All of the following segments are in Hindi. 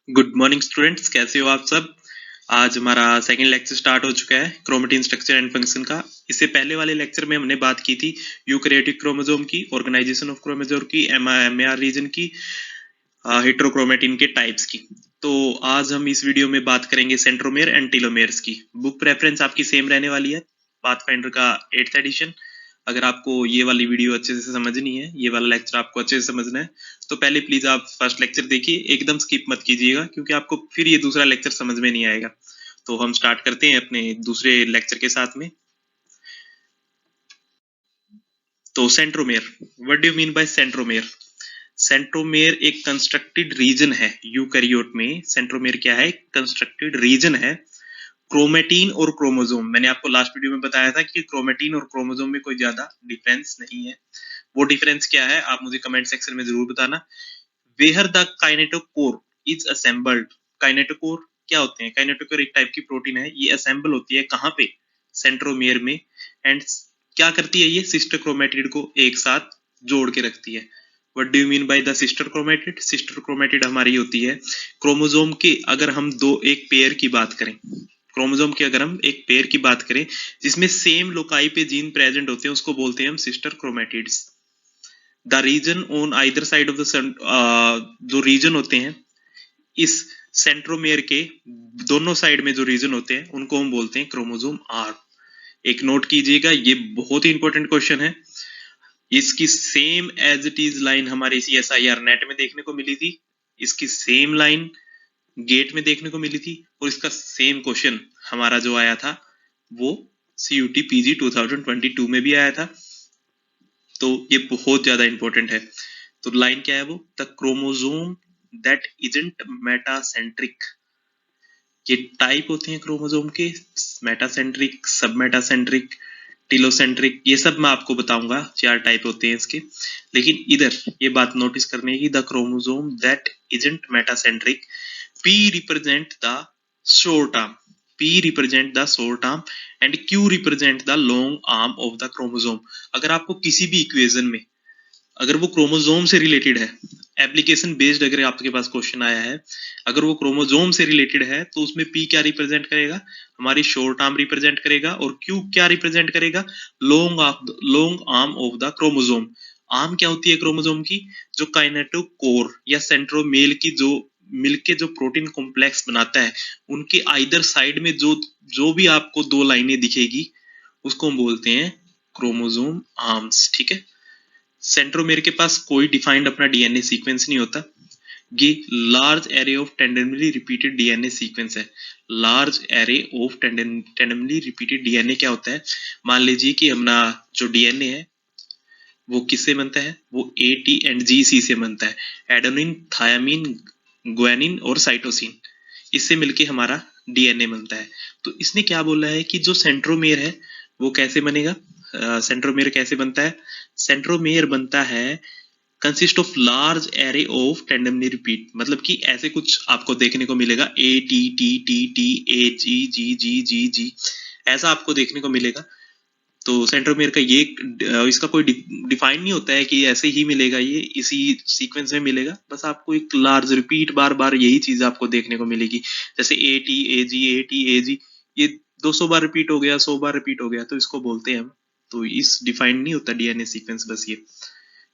गुड मॉर्निंग स्टूडेंट्स, कैसे हो आप सब। आज हमारा सेकंड लेक्चर स्टार्ट हो चुका है क्रोमेटिन स्ट्रक्चर एंड फंक्शन का। इससे पहले वाले लेक्चर में हमने बात की थी यूकैरियोटिक क्रोमोसोम की, ऑर्गेनाइजेशन ऑफ क्रोमोसोम की, एमआर रीजन की, हेटेरोक्रोमेटिन के टाइप्स की। तो आज हम इस वीडियो में बात करेंगे सेंट्रोमेयर एंड टेलोमेयर्स की। बुक प्रेफरेंस आपकी सेम रहने वाली है, पाथफाइंडर का 8th एडिशन। अगर आपको ये वाली वीडियो अच्छे से समझनी है, ये वाला लेक्चर आपको अच्छे से समझना है, तो पहले प्लीज आप फर्स्ट लेक्चर देखिए, एकदम स्किप मत कीजिएगा, क्योंकि आपको फिर ये दूसरा लेक्चर समझ में नहीं आएगा। तो हम स्टार्ट करते हैं अपने दूसरे लेक्चर के साथ में। तो centromere, what do you mean bye centromere? Centromere एक कंस्ट्रक्टेड रीजन है यूकैरियोट में। सेंट्रोमेयर क्या है? कंस्ट्रक्टेड रीजन है क्रोमेटिन और क्रोमोसोम। मैंने आपको लास्ट वीडियो में बताया था कि क्रोमेटिन और क्रोमोसोम में कोई ज्यादा डिफरेंस नहीं है। वो डिफरेंस क्या है आप मुझे कमेंट सेक्शन में जरूर बताना। Where the kinetochore is assembled. Kinetochore क्या होते हैं? काइनेटोकोर एक टाइप की प्रोटीन है, ये असेंबल होती है कहाँ पे? सेंट्रोमेयर में। एंड क्या करती है ये? सिस्टर क्रोमेटिड को एक साथ जोड़ के रखती है। What do you mean by the sister chromatid? Sister chromatid हमारी होती है क्रोमोसोम के, अगर हम एक पेयर की बात करें, क्रोमोसोम के अगर हम एक पेयर की बात करें जिसमें सेम लोकाई पे जीन प्रेजेंट होते हैं, उसको बोलते हैं हम sister chromatids. The region on either side of the, जो रीजन होते हैं इस सेंट्रोमेयर के दोनों साइड में, जो रीजन होते हैं उनको हम बोलते हैं क्रोमोसोम आर्म। एक नोट कीजिएगा, ये बहुत ही इंपॉर्टेंट क्वेश्चन है। इसकी same as it is line हमारे CSIR नेट में देखने को मिली थी, इसकी सेम लाइन गेट में देखने को मिली थी, और इसका सेम क्वेश्चन हमारा जो आया था वो CUT PG 2022 में भी आया था। तो ये बहुत ज्यादा इंपॉर्टेंट है। तो लाइन क्या है वो? The chromosome that isn't metacentric. ये टाइप होते हैं क्रोमोसोम के, मेटासेंट्रिक, सब मेटासेंट्रिक, टिलोसेंट्रिक, ये सब मैं आपको बताऊंगा, 4 टाइप होते हैं इसके। लेकिन इधर ये बात नोटिस करने की, the chromosome that isn't metacentric, P represent the short arm, P represent the short arm and Q represent the long arm of the chromosome। अगर आपको किसी भी इक्वेशन में अगर वो क्रोमोसोम से रिलेटेड है, एप्लीकेशन बेस्ड अगर आपके पास क्वेश्चन आया है, अगर वो क्रोमोसोम से रिलेटेड है, तो उसमें P क्या रिप्रेजेंट करेगा? हमारी शॉर्ट आर्म रिप्रेजेंट करेगा। और Q क्या रिप्रेजेंट करेगा? Long arm of the chromosome. Arm क्या होती है क्रोमोसोम की? जो काइनेटोकोर या सेंट्रोमेयर की जो मिलके जो प्रोटीन कॉम्प्लेक्स बनाता है, उनके आइदर साइड में जो जो भी आपको 2 लाइनें दिखेगी, उसको हम बोलते हैं क्रोमोसोम आर्म्स। ठीक है। सेंट्रोमेयर के पास कोई डिफाइंड अपना DNA सीक्वेंस नहीं होता, ये large array of tandemly repeated DNA sequence है। Large array of tandemly repeated DNA क्या होता है? मान लीजिए कि अपना जो DNA है वो किससे बनता है? वो AT एंड GC से बनता है, एडेनिन, थायामीन, ग्वानिन और साइटोसिन, इससे मिलके हमारा DNA बनता है। तो इसने क्या बोला है कि जो सेंट्रोमेयर है वो कैसे बनेगा? सेंट्रोमेयर कैसे बनता है? सेंट्रोमेयर बनता है consist of large array of tandemly repeat, मतलब कि ऐसे कुछ आपको देखने को मिलेगा, ATTTTAGGGGG, ऐसा आपको देखने को मिलेगा। तो सेंट्रोमेयर का ये इसका कोई डिफाइन नहीं होता है कि ऐसे ही मिलेगा, ये इसी सीक्वेंस में मिलेगा, बस आपको एक लार्ज रिपीट बार बार यही चीज आपको देखने को मिलेगी। जैसे ATAG, ये 200 बार रिपीट हो गया, 100 बार रिपीट हो गया, तो इसको बोलते हैं हम। तो इस डिफाइन नहीं होता DNA सीक्वेंस, बस ये।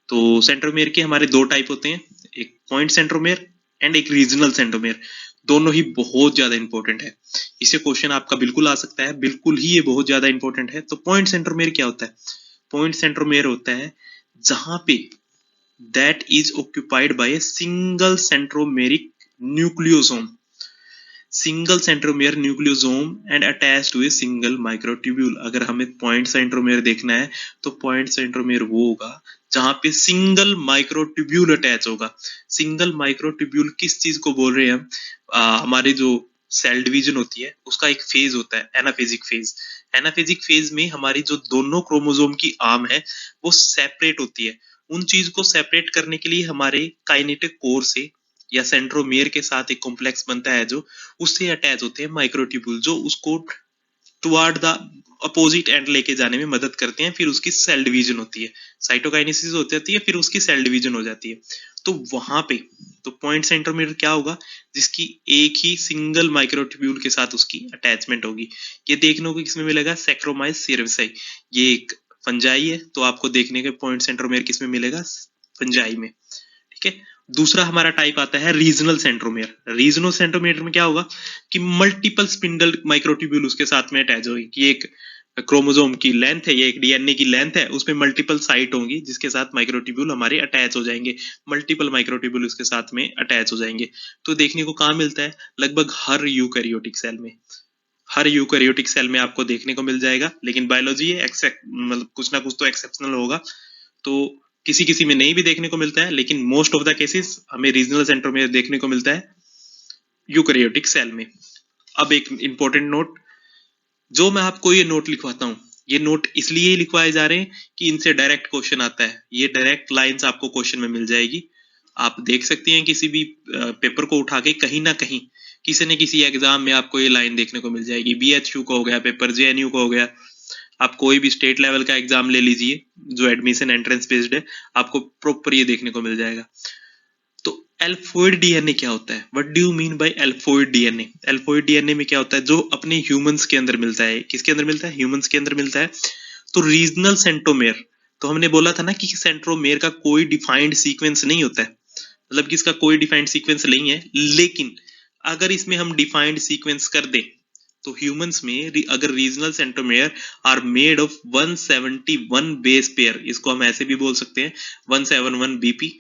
तो सेंट्रोमेयर के हमारे 2 टाइप होते हैं, एक पॉइंट सेंट्रोमेयर एंड एक रीजनल सेंट्रोमेयर। दोनों ही बहुत ज्यादा इंपॉर्टेंट है, इससे क्वेश्चन आपका बिल्कुल आ सकता है, बिल्कुल ही ये बहुत ज्यादा इंपॉर्टेंट है। तो पॉइंट सेंट्रोमेयर क्या होता है? पॉइंट सेंट्रोमेयर होता है जहां पे that is occupied by a single centromeric nucleosome, single centromere nucleosome and attach to a single microtubule. अगर हमें पॉइंट सेंट्रोमेयर देखना है तो पॉइंट सेंट्रोमेयर वो होगा जहां पे सिंगल माइक्रोट्यूब्यूल अटैच होगा। सिंगल माइक्रोट्यूब्यूल किस चीज को बोल रहे हैं हम? हमारे जो सेल डिवीजन होती है उसका एक फेज होता है, एनाफेजिक फेज। एनाफेजिक फेज में हमारी जो दोनों क्रोमोसोम की आर्म है वो सेपरेट होती है। उन चीज को सेपरेट करने के लिए हमारे काइनेटिक कोर से या सेंट्रोमेयर के साथ एक कॉम्प्लेक्स बनता है, जो उससे अटैच होते हैं माइक्रोट्यूब्यूल, जो उसको टुवर्ड द अपोजिट एंड लेके जाने में मदद करते हैं, फिर उसकी सेल डिवीजन होती है, साइटोकाइनेसिस हो जाती है, फिर उसकी सेल डिवीजन हो जाती है। तो वहां पे तो पॉइंट सेंट्रोमीटर क्या होगा, जिसकी एक ही सिंगल माइक्रोट्यूब्यूल के साथ उसकी अटैचमेंट होगी। ये देखने को किसमें मिलेगा, सैक्रोमाइस सेरेविसाई, ये एक फंजाई है, तो आपको देखने के पॉइंट सेंट्रोमेयर किसमें मिलेगा, फंजाई में। ठीक है, दूसरा हमारा टाइप आता है रीजनल सेंट्रोमेयर। रीजनल सेंट्रोमेयर में क्या होगा कि मल्टीपल स्पिंडल माइक्रोट्यूब्यूल उसके साथ में अटैच होगी, कि एक क्रोमोसोम की लेंथ है, ये एक डीएनए की लेंथ है, उसमें मल्टीपल साइट होंगी जिसके साथ माइक्रोट्यूब्यूल हमारे अटैच हो जाएंगे, मल्टीपल माइक्रोट्यूब्यूल उसके साथ में अटैच हो जाएंगे। तो देखने को कहाँ मिलता है, लगभग हर यूकैरियोटिक सेल में, हर यूकैरियोटिक सेल में आपको देखने को मिल जाएगा। लेकिन बायोलॉजी है, मतलब कुछ ना कुछ तो एक्सेप्शनल होगा, तो किसी किसी में नहीं भी देखने को मिलता है, लेकिन मोस्ट ऑफ द केसेस हमें रीजनल सेंट्रोमेयर देखने को मिलता है यूकैरियोटिक सेल में। अब एक इंपॉर्टेंट नोट, जो मैं आपको ये नोट लिखवाता हूँ, ये नोट इसलिए लिखवाए जा रहे हैं कि इनसे डायरेक्ट क्वेश्चन आता है, ये डायरेक्ट लाइंस आपको क्वेश्चन में मिल जाएगी। आप देख सकते हैं किसी भी पेपर को उठा के, कहीं ना कहीं किसी न किसी एग्जाम में आपको ये लाइन देखने को मिल जाएगी। बीएचयू का हो गया पेपर, जेएनयू का हो गया, आप कोई भी स्टेट लेवल का एग्जाम ले लीजिए जो एडमिशन एंट्रेंस बेस्ड है, आपको प्रॉपर ये देखने को मिल जाएगा। तो एल्फोइड डीएनए क्या होता है, what do you mean by alphoid DNA? Alphoid DNA में क्या होता है, जो अपने ह्यूमंस के अंदर मिलता है, किसके अंदर मिलता है, ह्यूमंस के अंदर मिलता है। तो रीजनल सेंट्रोमेयर, तो हमने बोला था ना कि सेंट्रोमेयर का कोई डिफाइंड सीक्वेंस नहीं होता है, मतलब कि इसका कोई डिफाइंड सीक्वेंस नहीं है, लेकिन अगर इसमें हम डिफाइंड सीक्वेंस कर दें, तो ह्यूमंस में अगर regional centromere are made of 171 base pair, इसको हम ऐसे भी बोल सकते हैं 171 बीपी,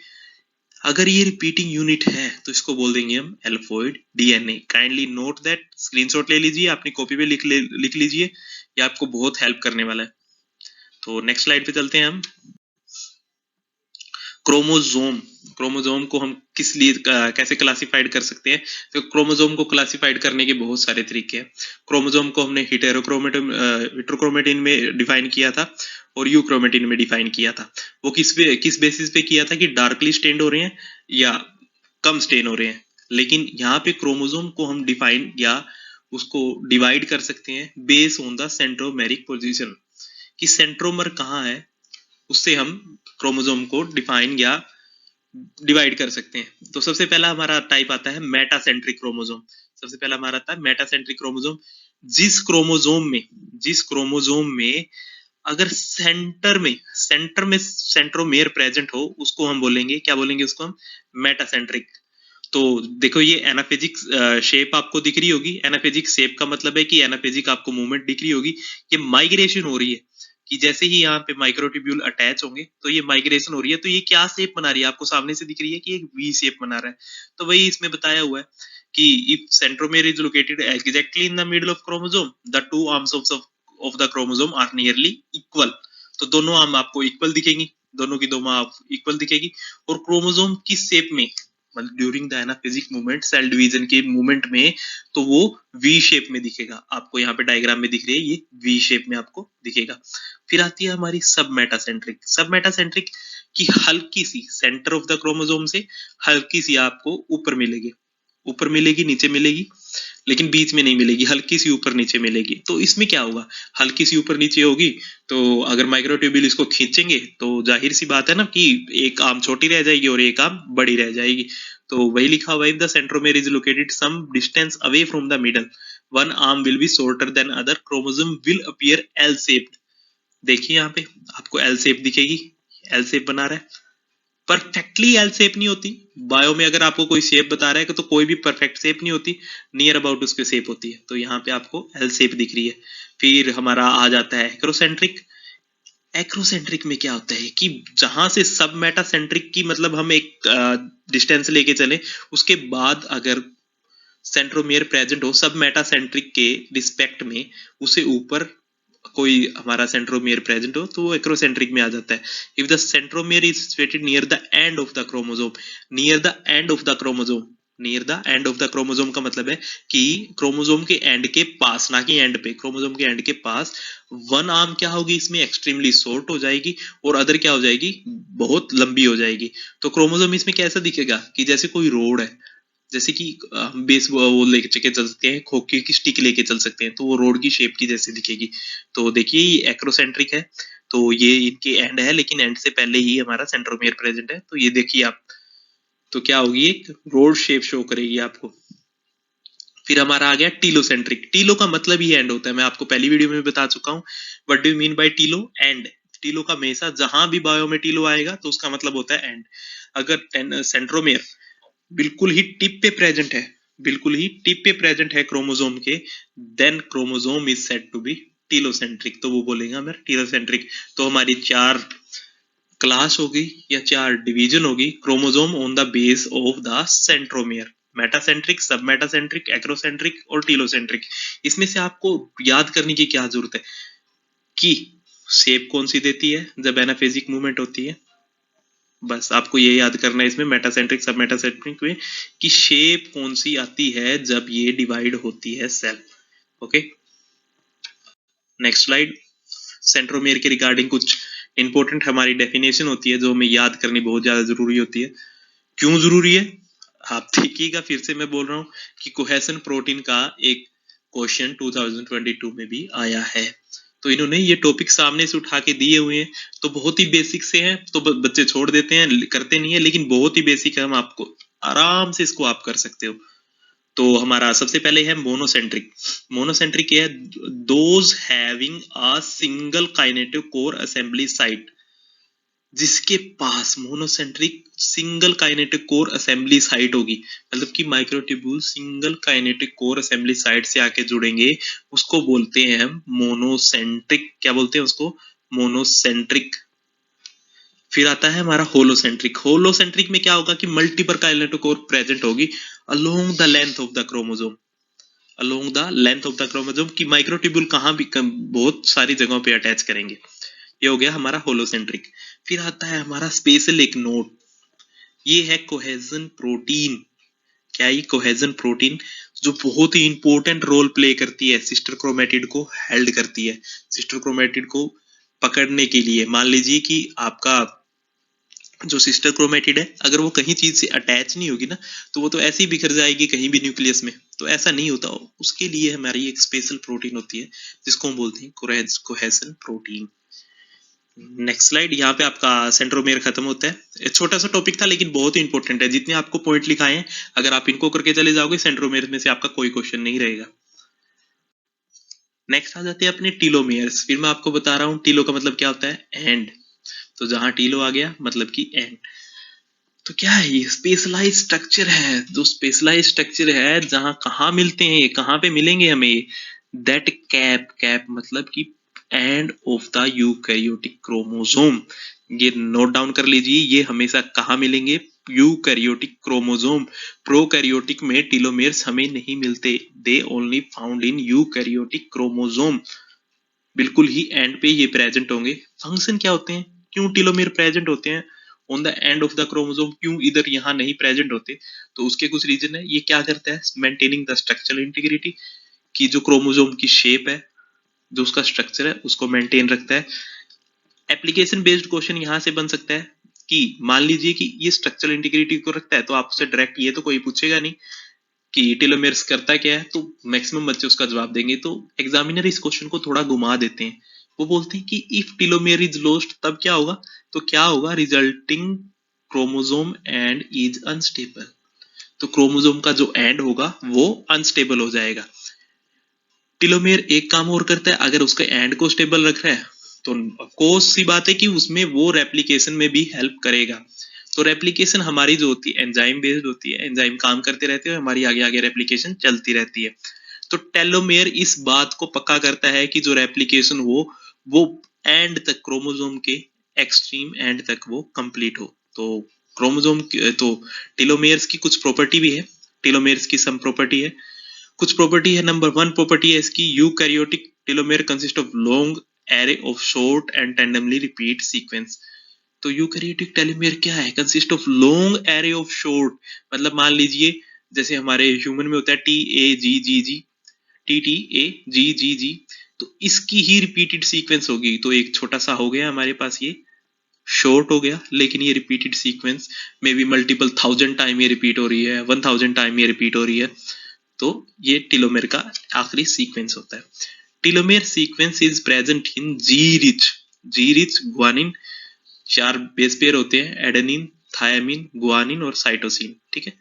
अगर ये रिपीटिंग यूनिट है तो इसको बोल देंगे हम alphoid DNA. Kindly note that, screenshot ले लीजिए, अपनी कॉपी पे लिख लीजिए, ये आपको बहुत हेल्प करने वाला है। तो नेक्स्ट स्लाइड पे चलते हैं हम। क्रोमोजोम, क्रोमोजोम को हम किस लिए कैसे क्लासिफाइड कर सकते हैं, तो क्रोमोजोम को क्लासिफाइड करने के बहुत सारे तरीके हैं। क्रोमोजोम को हमने हेटेरोक्रोमेटिन में डिफाइन किया था और यूक्रोमेटिन में डिफाइन किया था। वो किस बेसिस पे किया था कि डार्कली स्टेन्ड हो रहे हैं या कम स्टेन हो रहे हैं। लेकिन यहाँ पे क्रोमोजोम को हम डिफाइन या उसको डिवाइड कर सकते हैं base on the centromeric position, कि सेंट्रोमर कहाँ है, उससे हम क्रोमोजोम को डिफाइन या डिवाइड कर सकते हैं। तो सबसे पहला हमारा टाइप आता है मेटासेंट्रिक क्रोमोजोम। सबसे पहला हमारा आता है मेटासेंट्रिक क्रोमोजोम। जिस क्रोमोजोम में अगर सेंटर में सेंट्रोमेयर प्रेजेंट हो, उसको हम बोलेंगे, क्या बोलेंगे उसको हम, मेटासेंट्रिक। तो देखो ये एनाफेजिक शेप आपको दिख रही होगी। एनाफेजिक शेप का मतलब है कि एनाफेजिक आपको मूवमेंट दिख रही होगी, ये माइग्रेशन हो रही है, कि जैसे ही यहाँ पे माइक्रोट्यूब्यूल अटैच होंगे तो ये माइग्रेशन हो रही है। तो ये क्या शेप बना रही है, आपको सामने से दिख रही है कि एक वी शेप बना रहा है। तो वही इसमें बताया हुआ है कि if centromere is located exactly in the middle of chromosome, the two arms of the chromosome are nearly equal. तो दोनों आर्म आपको इक्वल दिखेंगी, दोनों की दोनों आप इक्वल दिखेगी। और क्रोमोसोम की शेप में, मतलब during the anaphasic movement, cell division के मूवमेंट में, तो वो वी शेप में दिखेगा। आपको यहाँ पे डायग्राम में दिख रही है, ये वी शेप में आपको दिखेगा। फिर आती है हमारी सब मेटासेंट्रिक। सब मेटासेंट्रिक की हल्की सी सेंटर ऑफ द क्रोमोसोम से हल्की सी आपको ऊपर मिलेगी, ऊपर मिलेगी, नीचे मिलेगी, लेकिन बीच में नहीं मिलेगी, हल्की सी ऊपर नीचे मिलेगी। तो इसमें क्या होगा, हल्की सी ऊपर नीचे होगी, तो अगर माइक्रोट्यूब्यूल इसको खींचेंगे तो जाहिर सी बात है ना कि एक आर्म छोटी रह जाएगी और एक आर्म बड़ी रह जाएगी। तो वही लिखा हुआ है, the centromere is located some distance away from the middle, one arm will be shorter than other, chromosome will appear L shaped. देखिए यहाँ पे आपको एल शेप दिखेगी, एल शेप बना रहा है। परफेक्टली एल शेप नहीं होती, बायो में अगर आपको कोई शेप बता रहा है तो कोई भी परफेक्ट शेप नहीं होती, नियर अबाउट उसके शेप होती है। तो यहाँ पे आपको एल शेप दिख रही है। फिर हमारा आ जाता है एक्रोसेंट्रिक। एक्रोसेंट्रिक में क्या होता है कि जहां से सब मेटासेंट्रिक की, मतलब हम एक डिस्टेंस लेके चले, उसके बाद अगर सेंट्रोमेयर प्रेजेंट हो सब मेटासेंट्रिक के रिस्पेक्ट में, उसे ऊपर कोई हमारा सेंट्रोमेयर प्रेजेंट हो, तो वो एक्रोसेंट्रिक में आ जाता है। If the centromere is situated near the end of the chromosome, near the end of the chromosome, near the end of the chromosome का मतलब है कि क्रोमोसोम के एंड के पास, ना कि एंड पे, क्रोमोसोम के एंड के पास, वन आर्म क्या होगी इसमें, एक्सट्रीमली शॉर्ट हो जाएगी, और अदर क्या हो जाएगी, बहुत लंबी हो जाएगी। तो क्रोमोसोम इसमें कैसा दिखेगा कि जैसे कोई रोड है, जैसे कि बेस वो लेके चल सकते हैं, हॉकी की स्टिक लेके चल सकते हैं, तो वो रोड की शेप की जैसे दिखेगी। तो देखिए ये एक्रोसेंट्रिक है, तो ये इनके एंड है, लेकिन एंड से पहले ही हमारा सेंट्रोमियर प्रेजेंट है। तो ये देखिए आप, तो क्या होगी, एक रोड शेप शो करेगी आपको। फिर हमारा आ गया टीलोसेंट्रिक। टीलो का मतलब ही एंड होता है, मैं आपको पहली वीडियो में बता चुका हूँ। What do you mean by telo? End. टीलो का हमेशा जहां भी बायो में टीलो आएगा तो उसका मतलब होता है एंड। अगर सेंट्रोमियर बिल्कुल ही टिप पे प्रेजेंट है, बिल्कुल ही टिप पे प्रेजेंट है क्रोमोसोम के, then chromosome is said to be telocentric, तो वो बोलेगा हमारा टीलोसेंट्रिक। तो हमारी 4 क्लास होगी या 4 डिवीजन होगी chromosome on the base of the centromere. Metacentric, सब मेटासेंट्रिक, एक्रोसेंट्रिक और टीलोसेंट्रिक। इसमें से आपको याद करने की क्या जरूरत है कि शेप कौन सी देती है जब एनाफेजिक मूवमेंट होती है, बस आपको ये याद करना है इसमें मेटासेंट्रिक सब मेटासेंट्रिक में कि शेप कौन सी आती है जब ये डिवाइड होती है cell. Okay, next slide. Centromere के रिगार्डिंग कुछ इंपॉर्टेंट हमारी डेफिनेशन होती है जो हमें याद करनी बहुत ज्यादा जरूरी होती है। क्यों जरूरी है आप देखिएगा, फिर से मैं बोल रहा हूँ कि कोहेसन प्रोटीन का एक क्वेश्चन 2022 में भी आया है। तो इन्होंने ये टॉपिक सामने से उठा के दिए हुए हैं, तो बहुत ही बेसिक से हैं, तो बच्चे छोड़ देते हैं, करते नहीं है, लेकिन बहुत ही बेसिक है, हम आपको आराम से इसको आप कर सकते हो। तो हमारा सबसे पहले है मोनोसेंट्रिक। मोनोसेंट्रिक है those having a single kinetochore assembly site, जिसके पास monocentric single kinetochore assembly site होगी, मतलब कि microtubule single kinetochore assembly site से आके जुड़ेंगे, उसको बोलते हैं हम मोनोसेंट्रिक। क्या बोलते हैं उसको? मोनोसेंट्रिक। फिर आता है हमारा होलोसेंट्रिक। होलोसेंट्रिक में क्या होगा कि मल्टीपल काइनेटिक कोर प्रेजेंट होगी along the length of the chromosome, along the length of the chromosome की माइक्रोट्यूब्यूल कहां भी बहुत सारी जगहों पे अटैच करेंगे। ये हो गया हमारा होलोसेंट्रिक। फिर आता है हमारा स्पेशल एक नोट, ये है कोहेजन प्रोटीन। क्या ये कोहेजन प्रोटीन जो बहुत ही इंपॉर्टेंट रोल प्ले करती है, सिस्टर क्रोमेटिड को हेल्ड करती है, सिस्टर क्रोमेटिड को पकड़ने के लिए। मान लीजिए कि आपका जो सिस्टर क्रोमेटिड है, अगर वो कहीं चीज से अटैच नहीं होगी ना, तो वो तो ऐसे ही बिखर जाएगी कहीं भी न्यूक्लियस में, तो ऐसा नहीं होता। उसके लिए हमारी एक स्पेशल प्रोटीन होती है जिसको हम बोलते हैं कोहेजन प्रोटीन। Next slide. यहाँ पे आपका सेंट्रोमेयर खत्म होता है। छोटा सा टॉपिक था लेकिन बहुत ही इंपॉर्टेंट है, जितने आपको पॉइंट लिखाए हैं अगर आप इनको करके चले जाओगे सेंट्रोमेयर में से आपका कोई क्वेश्चन नहीं रहेगा। नेक्स्ट आ जाते हैं अपने टीलोमेयर्स। फिर मैं आपको बता रहा हूँ टीलो का मतलब क्या होता है, एंड। तो जहां टीलो आ गया मतलब कि एंड। तो क्या है ये? स्पेशलाइज स्ट्रक्चर है, जो स्पेशलाइज स्ट्रक्चर है जहां कहाँ मिलते हैं, ये कहाँ पे मिलेंगे हमें? दैट कैप, कैप मतलब कि end of the eukaryotic chromosome. ये नोट डाउन कर लीजिए, ये हमेशा कहाँ मिलेंगे? Eukaryotic chromosome. प्रोकैरियोटिक में टीलोमेयर्स हमें नहीं मिलते, they only found in eukaryotic chromosome. बिल्कुल ही एंड पे ये प्रेजेंट होंगे। फंक्शन क्या होते हैं, क्यों टीलोमेयर प्रेजेंट होते हैं on the end of the chromosome, क्यों इधर यहाँ नहीं प्रेजेंट होते? तो उसके कुछ रीजन है। ये क्या करता है? मेंटेनिंग द स्ट्रक्चरल इंटीग्रिटी, की जो क्रोमोसोम की शेप है, जो उसका स्ट्रक्चर है, उसको मेंटेन रखता है। एप्लीकेशन बेस्ड क्वेश्चन यहाँ से बन सकता है कि मान लीजिए कि ये स्ट्रक्चरल इंटीग्रिटी को रखता है, तो आपसे डायरेक्ट ये तो कोई पूछेगा नहीं कि टेलोमेर्स करता क्या है, तो मैक्सिमम बच्चे उसका जवाब देंगे। तो एग्जामिनर इस क्वेश्चन को थोड़ा घुमा देते हैं, वो बोलते हैं कि इफ टेलोमेयर इज लॉस्ट तब क्या होगा? तो क्या होगा? Resulting chromosome and is unstable. तो क्रोमोसोम का जो एंड होगा वो अनस्टेबल हो जाएगा। टेलोमेयर एक काम और करता है, अगर उसके एंड को स्टेबल रख रहा है तो ऑफकोर्स सी बात है कि उसमें वो रेप्लिकेशन में भी हेल्प करेगा। तो रेप्लिकेशन हमारी जो होती है एंजाइम बेस्ड होती है, एंजाइम काम करते रहते हैं, हमारी आगे आगे रेप्लिकेशन चलती रहती है। तो टेलोमेयर इस बात को पक्का करता है कि जो रेप्लिकेशन हो वो एंड तक, क्रोमोसोम के एक्सट्रीम एंड तक वो कंप्लीट हो। तो क्रोमोसोम तो टेलोमेयर्स की कुछ प्रॉपर्टी भी है, टेलोमेयर्स की सम प्रॉपर्टी है। कुछ प्रॉपर्टी है। नंबर 1 प्रॉपर्टी है इसकी, eukaryotic telomere consist of long array of short and tandemly repeat sequence. तो यूकैरियोटिक टेलोमेयर क्या है? Consist of long array of short, मतलब मान लीजिए जैसे हमारे ह्यूमन में होता है T A G G G, T T A G G G, तो इसकी ही रिपीटेड सीक्वेंस होगी। तो एक छोटा सा हो गया हमारे पास ये शॉर्ट हो गया, लेकिन ये repeated sequence may be multiple 1000 time ये रिपीट हो रही है, 1000 टाइम ये रिपीट हो रही है, तो ये टीलोमेर का आखिरी सीक्वेंस होता है। Telomere sequence is present in G rich guanine, 4 base pair होते हैं, एडेनिन, थायामिन, गुआनिन और साइटोसिन, ठीक है।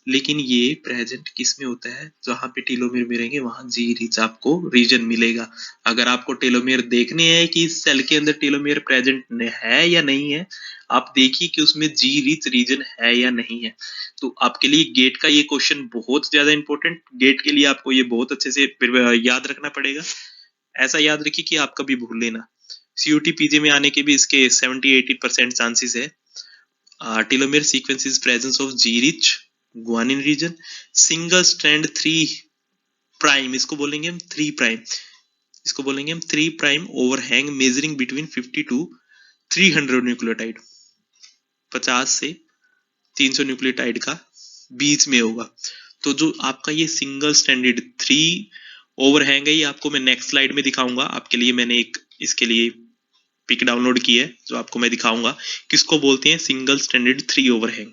लेकिन ये प्रेजेंट किस में होता है, जहां पे टेलोमेर मिलेंगे वहां जी रिच आपको रीजन मिलेगा। अगर आपको टेलोमेर देखने हैं कि इस सेल के अंदर टेलोमेर प्रेजेंट है या नहीं है, आप देखिए कि उसमें जी रिच रीजन है या नहीं है। तो आपके लिए गेट का ये क्वेश्चन बहुत ज्यादा इंपॉर्टेंट, गेट के लिए आपको ये बहुत अच्छे से याद रखना पड़ेगा। ऐसा याद रखिए कि आप कभी भूल लेना। सीयूटी पीजे में आने के भी इसके 70-80% चांसेस है। Telomere sequence is presence of G rich guanine region, single strand 3 prime, इसको बोलेंगे हम 3 प्राइम, इसको बोलेंगे हम 3 prime overhang measuring between 50 to 300 nucleotide, 50 से 300 न्यूक्लियोटाइड का बीच में होगा। तो जो आपका ये सिंगल स्टैंडर्ड 3 ओवरहैंग है, ये आपको मैं नेक्स्ट स्लाइड में दिखाऊंगा। आपके लिए मैंने एक इसके लिए पिक डाउनलोड की है जो आपको मैं दिखाऊंगा, किसको बोलते हैं सिंगल स्टैंडर्ड 3 ओवरहैंग।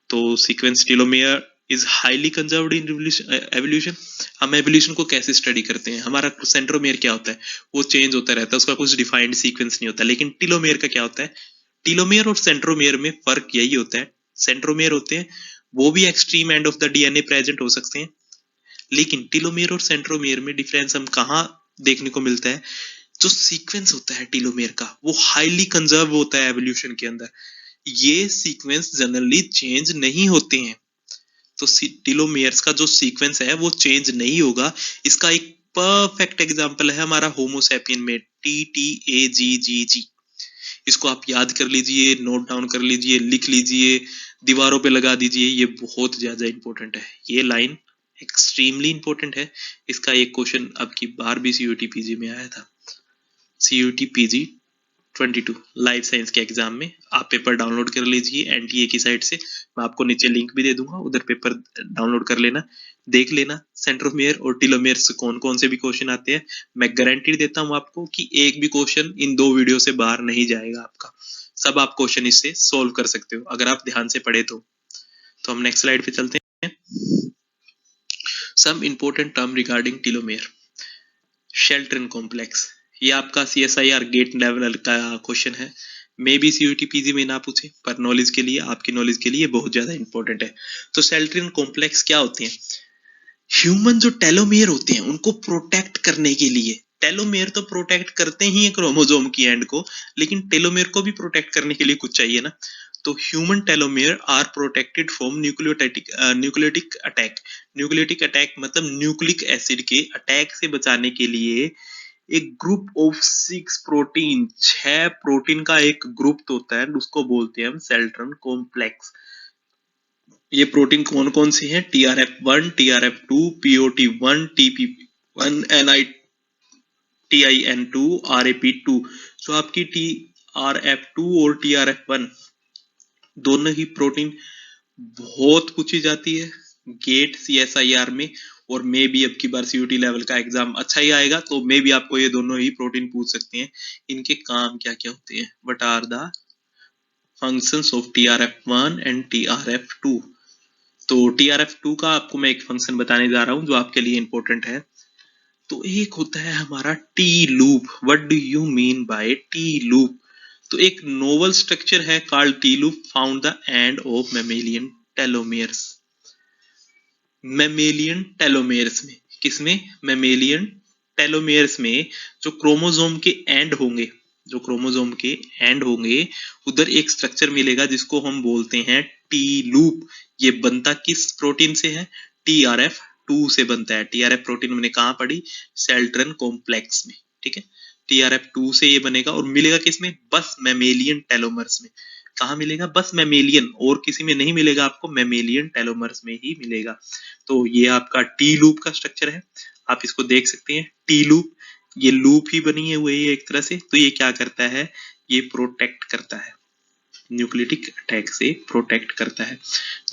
तो sequence telomere is highly conserved in evolution. हम एवोल्यूशन को कैसे स्टडी करते हैं, हमारा सेंट्रोमेयर क्या होता है, वो चेंज होता रहता है, उसका कुछ डिफाइंड सीक्वेंस नहीं होता। लेकिन टेलोमेयर का क्या होता है, टेलोमेयर और सेंट्रोमेयर में फर्क यही होता है, सेंट्रोमेयर होते हैं वो भी extreme end of the DNA present हो सकते हैं, लेकिन टेलोमेयर और सेंट्रोमेयर में डिफरेंस हम कहाँ देखने को मिलता है, जो सीक्वेंस होता है टेलोमेयर का वो हाईली कंजर्व होता है एवोल्यूशन के अंदर। ये सीक्वेंस जनरली चेंज नहीं होते हैं, तो टेलोमेयर्स का जो सीक्वेंस है वो चेंज नहीं होगा। इसका एक परफेक्ट एग्जांपल है हमारा होमोसैपियन में TTAGGG। इसको आप याद कर लीजिए, नोट डाउन कर लीजिए, लिख लीजिए, दीवारों पे लगा दीजिए, ये बहुत ज्यादा इंपॉर्टेंट है। ये लाइन एक्सट्रीमली इंपॉर्टेंट है। इसका एक क्वेश्चन अब की बार भी सीयूटी पीजी में आया था, सीयूटी पीजी 22 लाइफ साइंस के एग्जाम में। आप पेपर डाउनलोड कर लीजिए एनटीए की साइट से, मैं आपको नीचे लिंक भी दे दूंगा, उधर पेपर डाउनलोड कर लेना, देख लेना सेंट्रोमेयर और टेलोमेयर से कौन कौन से भी क्वेश्चन आते हैं। मैं गारंटी देता हूं आपको कि एक भी क्वेश्चन इन 2 वीडियो से बाहर नहीं जाएगा आपका, सब आप क्वेश्चन इससे सोल्व कर सकते हो अगर आप ध्यान से पढ़े तो। हम नेक्स्ट स्लाइड पे चलते हैं। Some important term regarding telomere. Shelterin complex, ये आपका CSIR गेट लेवल का क्वेश्चन है, मे बी सीयूटी पीजी में ना पूछे, पर नॉलेज के लिए, आपकी नॉलेज के लिए बहुत ज्यादा इंपॉर्टेंट है। तो शेल्ट्रन कॉम्प्लेक्स क्या होते हैं, ह्यूमन जो टेलोमेयर होते हैं उनको प्रोटेक्ट करने के लिए, टेलोमेयर तो प्रोटेक्ट करते ही है क्रोमोसोम की एंड को, लेकिन टेलोमेयर को भी प्रोटेक्ट करने के लिए कुछ चाहिए ना। तो human telomere are protected from nucleolytic attack. Nucleolytic attack मतलब न्यूक्लिक एसिड के अटैक से बचाने के लिए एक ग्रुप ऑफ 6 प्रोटीन, 6 प्रोटीन का एक ग्रुप होता है, उसको बोलते हैं हम शेल्ट्रन कॉम्प्लेक्स। ये प्रोटीन कौन कौन से हैं, TRF1, TRF2, POT1, TP1, TIN2, RAP2। तो आपकी TRF2 और TRF1 दोनों ही प्रोटीन बहुत पूछी जाती है गेट CSIR में, और मे भी अब की बार सीयूटी लेवल का एग्जाम अच्छा ही आएगा, तो मे भी आपको ये दोनों ही प्रोटीन पूछ सकते हैं। इनके काम क्या क्या होते हैं, what are the functions of TRF1 and TRF2। तो TRF2 का आपको मैं एक फंक्शन बताने जा रहा हूं जो आपके लिए इंपॉर्टेंट है। तो एक होता है हमारा T loop. What do you mean by T loop, तो एक नोवल स्ट्रक्चर है called T loop found the end of mammalian telomeres. Mammalian telomeres में, किसमें, मैमेलियन टेलोमेयर्स में जो क्रोमोसोम के एंड होंगे, जो क्रोमोसोम के एंड होंगे उधर एक स्ट्रक्चर मिलेगा जिसको हम बोलते हैं टी लूप। ये बनता किस प्रोटीन से है, TRF2 से बनता है। TRF प्रोटीन मैंने कहाँ पढ़ी, शेल्ट्रन कॉम्प्लेक्स में, ठीक है। TRF2 से ये बनेगा और मिलेगा किसमें, बस मैमेलियन टेलोमर्स में। कहाँ मिलेगा, बस मैमेलियन, और किसी में नहीं मिलेगा आपको, मैमेलियन टेलोमर्स में ही मिलेगा। तो ये आपका टी लूप का स्ट्रक्चर है, आप इसको देख सकते हैं टी लूप, ये लूप ही बनी है हुई है एक तरह से। तो ये क्या करता है, ये प्रोटेक्ट करता है, न्यूक्लियोटिक अटैक से प्रोटेक्ट करता है।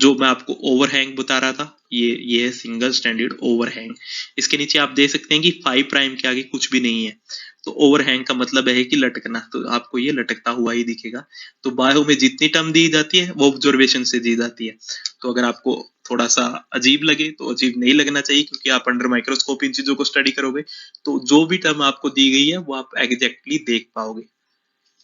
जो मैं आपको ओवरहैंग बता रहा था, ये है सिंगल स्टैंडर्ड ओवरहैंग। इसके नीचे आप देख सकते हैं कि 5 प्राइम के आगे कुछ भी नहीं है। तो ओवरहैंग का मतलब है कि लटकना, तो आपको ये लटकता हुआ ही दिखेगा। तो बायो में जितनी टर्म दी जाती है वो ऑब्जर्वेशन से दी जाती है। तो अगर आपको थोड़ा सा अजीब लगे तो अजीब नहीं लगना चाहिए, क्योंकि आप अंडर माइक्रोस्कोप इन चीजों को स्टडी करोगे तो जो भी टर्म आपको दी गई है वो आप एग्जैक्टली देख पाओगे।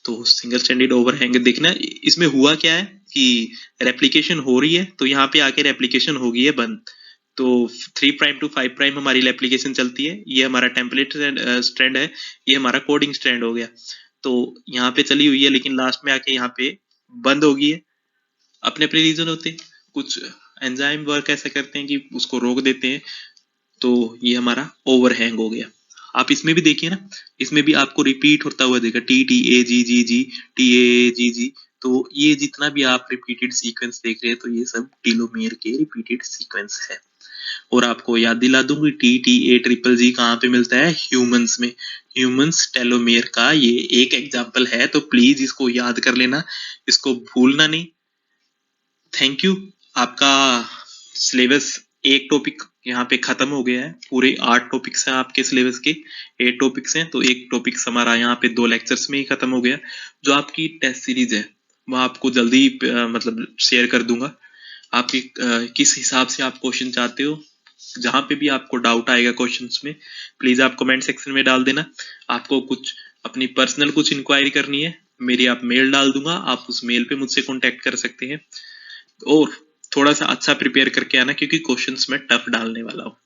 तो सिंगल स्टैंडर्ड ओवरहैंग देखना, इसमें हुआ क्या है कि रेप्लिकेशन हो रही है, तो यहाँ पे आके रेप्लिकेशन हो गई है बंद। तो 3 प्राइम टू 5 प्राइम हमारी रेप्लिकेशन चलती है, ये हमारा टेम्पलेट स्ट्रैंड है, ये हमारा कोडिंग स्ट्रैंड हो गया। तो यहाँ पे चली हुई है, लेकिन लास्ट में आके यहाँ पे बंद हो गई है। अपने अपने रीजन होते हैं, कुछ एंजाइम वर्क ऐसा करते हैं कि उसको रोक देते हैं। तो ये हमारा ओवरहैंग हो गया। आप इसमें भी देखिए ना, इसमें भी आपको रिपीट होता हुआ देगा TTAGGG, तो ये जितना भी आप रिपीटेड सीक्वेंस देख रहे हैं तो ये सब टीलोमेयर के रिपीटेड सीक्वेंस है। और आपको याद दिला दूंगी TTA GGG कहाँ पे मिलता है, ह्यूमंस में। ह्यूमंस टेलोमेयर का ये एक एग्जाम्पल है, तो प्लीज इसको याद कर लेना, इसको भूलना नहीं। Thank you. आपका सिलेबस एक टॉपिक यहाँ पे खत्म हो गया है। पूरे 8 टॉपिक्स हैं आपके सिलेबस के, 8 टॉपिक्स हैं, तो एक टॉपिक्स हमारा यहाँ पे 2 लेक्चर्स में ही खत्म हो गया। जो आपकी टेस्ट सीरीज है वो आपको जल्दी मतलब शेयर कर दूंगा। आपकी किस हिसाब से आप क्वेश्चन चाहते हो, जहां पे भी आपको डाउट आएगा क्वेश्चंस में, प्लीज आप कमेंट सेक्शन में डाल देना। आपको कुछ अपनी पर्सनल कुछ इंक्वायरी करनी है, मेरी आप मेल डाल दूंगा, आप उस मेल पे मुझसे कांटेक्ट कर सकते हैं। और थोड़ा सा अच्छा प्रिपेयर करके आना, क्योंकि क्वेश्चंस में टफ डालने वाला हूँ।